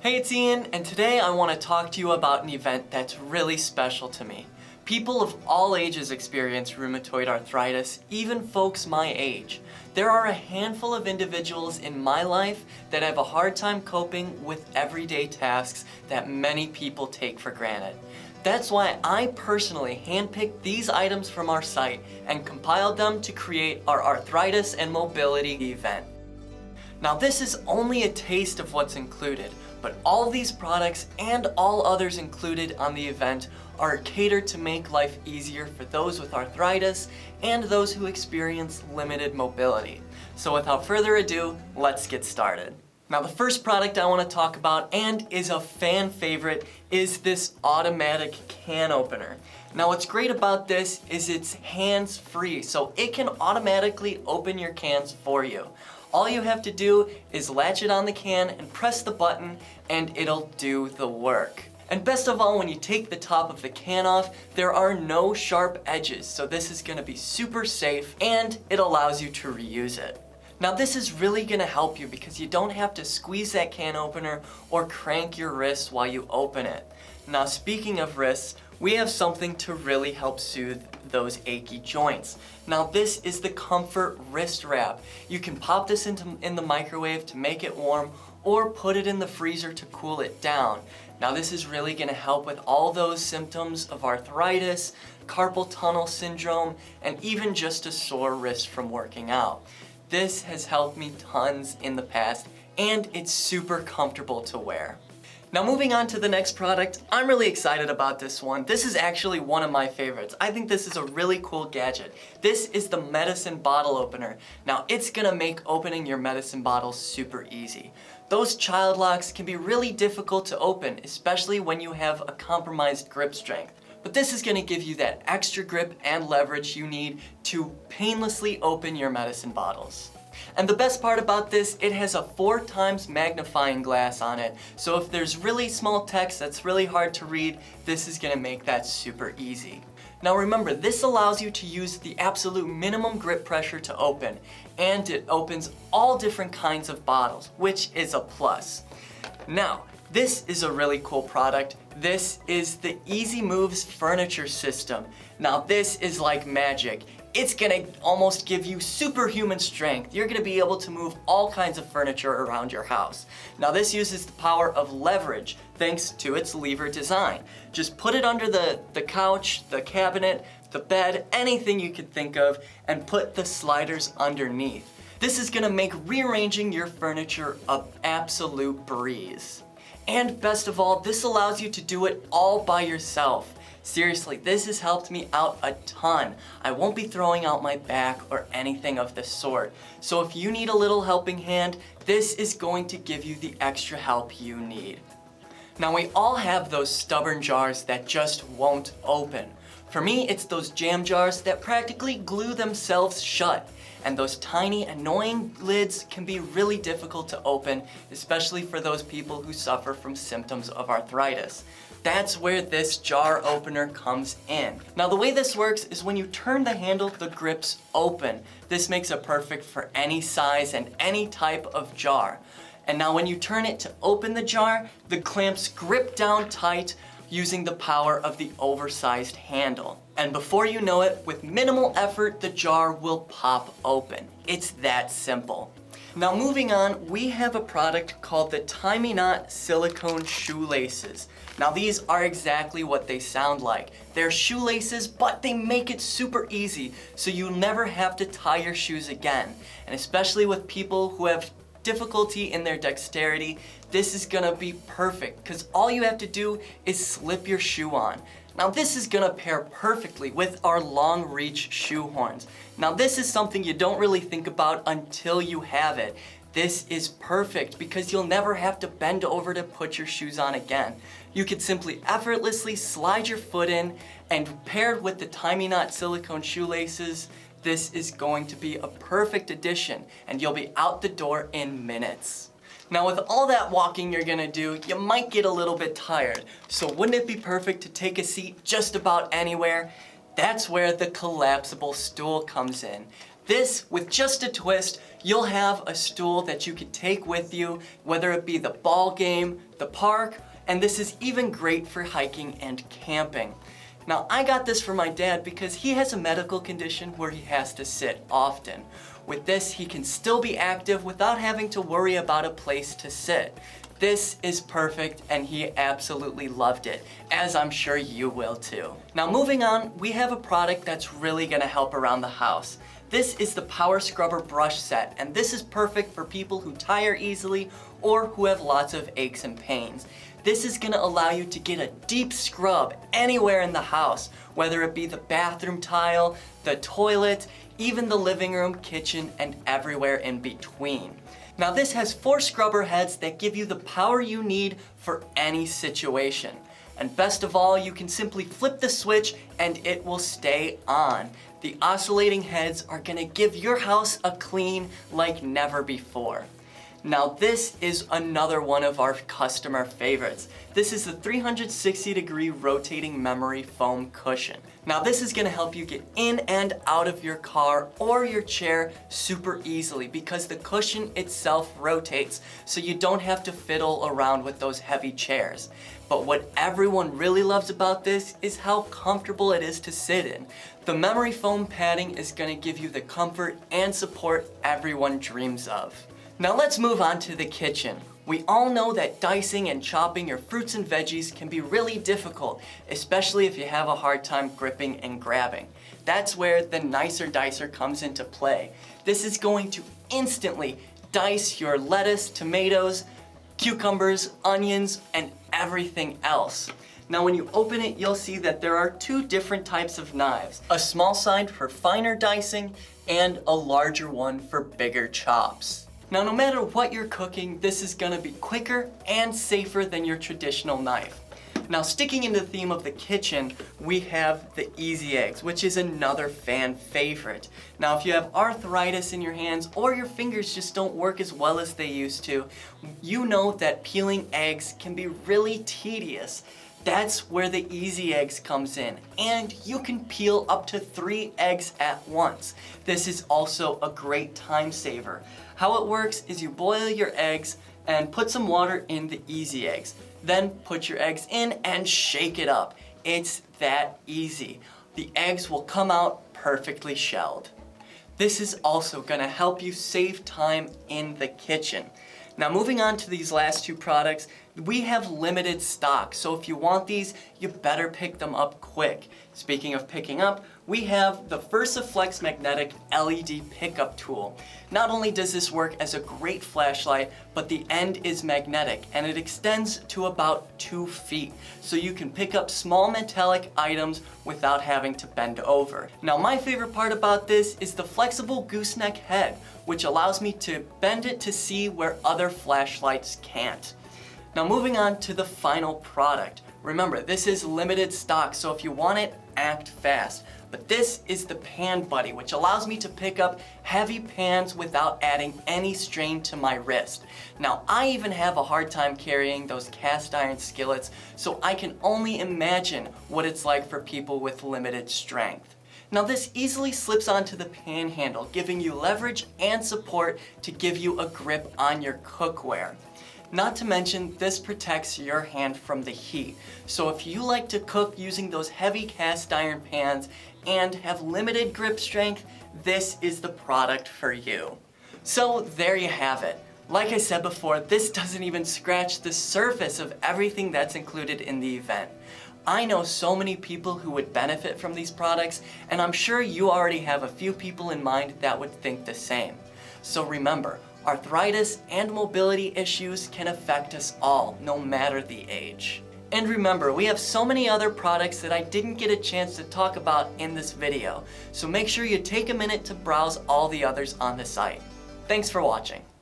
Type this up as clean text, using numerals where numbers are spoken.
Hey, it's Ian, and today I want to talk to you about an event that's really special to me. People of all ages experience rheumatoid arthritis, even folks my age. There are a handful of individuals in my life that have a hard time coping with everyday tasks that many people take for granted. That's why I personally handpicked these items from our site and compiled them to create our Arthritis and Mobility Event. Now, this is only a taste of what's included, but all these products and all others included on the event are catered to make life easier for those with arthritis and those who experience limited mobility. So without further ado, let's get started. Now, the first product I want to talk about, and is a fan favorite, is this automatic can opener. Now, what's great about this is it's hands-free, so it can automatically open your cans for you. All you have to do is latch it on the can and press the button and it'll do the work. And best of all, when you take the top of the can off, there are no sharp edges, so this is going to be super safe and it allows you to reuse it. Now, this is really going to help you because you don't have to squeeze that can opener or crank your wrist while you open it. Now, speaking of wrists, we have something to really help soothe those achy joints. Now, this is the Comfort Wrist Wrap. You can pop this in the microwave to make it warm or put it in the freezer to cool it down. Now, this is really going to help with all those symptoms of arthritis, carpal tunnel syndrome, and even just a sore wrist from working out. This has helped me tons in the past, and it's super comfortable to wear. Now, moving on to the next product, I'm really excited about this one. This is actually one of my favorites. I think this is a really cool gadget. This is the medicine bottle opener. Now, it's gonna make opening your medicine bottles super easy. Those child locks can be really difficult to open, especially when you have a compromised grip strength. But this is gonna give you that extra grip and leverage you need to painlessly open your medicine bottles. And the best part about this, it has a 4x magnifying glass on it. So if there's really small text that's really hard to read, this is gonna make that super easy. Now remember, this allows you to use the absolute minimum grip pressure to open, and it opens all different kinds of bottles, which is a plus. Now, this is a really cool product. This is the Easy Moves furniture system. Now, this is like magic. It's gonna almost give you superhuman strength. You're gonna be able to move all kinds of furniture around your house. Now, this uses the power of leverage thanks to its lever design. Just put it under the couch, the cabinet, the bed, anything you could think of, and put the sliders underneath. This is gonna make rearranging your furniture an absolute breeze. And best of all, this allows you to do it all by yourself. Seriously, this has helped me out a ton. I won't be throwing out my back or anything of the sort. So if you need a little helping hand, this is going to give you the extra help you need. Now, we all have those stubborn jars that just won't open. For me, it's those jam jars that practically glue themselves shut. And those tiny, annoying lids can be really difficult to open, especially for those people who suffer from symptoms of arthritis. That's where this jar opener comes in. Now, the way this works is when you turn the handle, the grips open. This makes it perfect for any size and any type of jar. And now when you turn it to open the jar, the clamps grip down tight using the power of the oversized handle. And before you know it, with minimal effort, the jar will pop open. It's that simple. Now, moving on, we have a product called the Timey Knot Silicone Shoelaces. Now, these are exactly what they sound like. They're shoelaces, but they make it super easy, so you'll never have to tie your shoes again. And especially with people who have difficulty in their dexterity, this is gonna be perfect because all you have to do is slip your shoe on. Now, this is gonna pair perfectly with our long reach shoe horns. Now, this is something you don't really think about until you have it. This is perfect because you'll never have to bend over to put your shoes on again. You could simply effortlessly slide your foot in, and paired with the Timey Knot silicone shoelaces, this is going to be a perfect addition, and you'll be out the door in minutes. Now, with all that walking you're gonna do, you might get a little bit tired. So wouldn't it be perfect to take a seat just about anywhere? That's where the collapsible stool comes in. This, with just a twist, you'll have a stool that you could take with you, whether it be the ball game, the park, and this is even great for hiking and camping. Now, I got this for my dad because he has a medical condition where he has to sit often. With this, he can still be active without having to worry about a place to sit. This is perfect and he absolutely loved it, as I'm sure you will too. Now moving on, we have a product that's really gonna help around the house. This is the Power Scrubber Brush Set, and this is perfect for people who tire easily or who have lots of aches and pains. This is gonna allow you to get a deep scrub anywhere in the house, whether it be the bathroom tile, the toilet, even the living room, kitchen, and everywhere in between. Now this has 4 scrubber heads that give you the power you need for any situation. And best of all, you can simply flip the switch and it will stay on. The oscillating heads are gonna give your house a clean like never before. Now this is another one of our customer favorites. This is the 360-degree rotating memory foam cushion. Now this is gonna help you get in and out of your car or your chair super easily because the cushion itself rotates, so you don't have to fiddle around with those heavy chairs. But what everyone really loves about this is how comfortable it is to sit in. The memory foam padding is gonna give you the comfort and support everyone dreams of. Now let's move on to the kitchen. We all know that dicing and chopping your fruits and veggies can be really difficult, especially if you have a hard time gripping and grabbing. That's where the Nicer Dicer comes into play. This is going to instantly dice your lettuce, tomatoes, cucumbers, onions, and everything else. Now when you open it, you'll see that there are 2 different types of knives. A small side for finer dicing and a larger one for bigger chops. Now, no matter what you're cooking, this is gonna be quicker and safer than your traditional knife. Now, sticking in the theme of the kitchen, we have the Easy Eggs, which is another fan favorite. Now, if you have arthritis in your hands or your fingers just don't work as well as they used to, you know that peeling eggs can be really tedious. That's where the Easy Eggs comes in, and you can peel up to 3 eggs at once. This is also a great time saver. How it works is you boil your eggs and put some water in the Easy Eggs. Then put your eggs in and shake it up. It's that easy. The eggs will come out perfectly shelled. This is also gonna help you save time in the kitchen. Now moving on to these last 2 products, we have limited stock, so if you want these, you better pick them up quick. Speaking of picking up, we have the VersaFlex Magnetic LED Pickup Tool. Not only does this work as a great flashlight, but the end is magnetic and it extends to about 2 feet, so you can pick up small metallic items without having to bend over. Now my favorite part about this is the flexible gooseneck head, which allows me to bend it to see where other flashlights can't. Now moving on to the final product. Remember, this is limited stock, so if you want it, act fast. But this is the Pan Buddy, which allows me to pick up heavy pans without adding any strain to my wrist. Now, I even have a hard time carrying those cast iron skillets, so I can only imagine what it's like for people with limited strength. Now this easily slips onto the pan handle, giving you leverage and support to give you a grip on your cookware. Not to mention, this protects your hand from the heat. So if you like to cook using those heavy cast iron pans and have limited grip strength, this is the product for you. So there you have it. Like I said before, this doesn't even scratch the surface of everything that's included in the event. I know so many people who would benefit from these products, and I'm sure you already have a few people in mind that would think the same. So remember, arthritis and mobility issues can affect us all, no matter the age. And remember, we have so many other products that I didn't get a chance to talk about in this video, so make sure you take a minute to browse all the others on the site. Thanks for watching.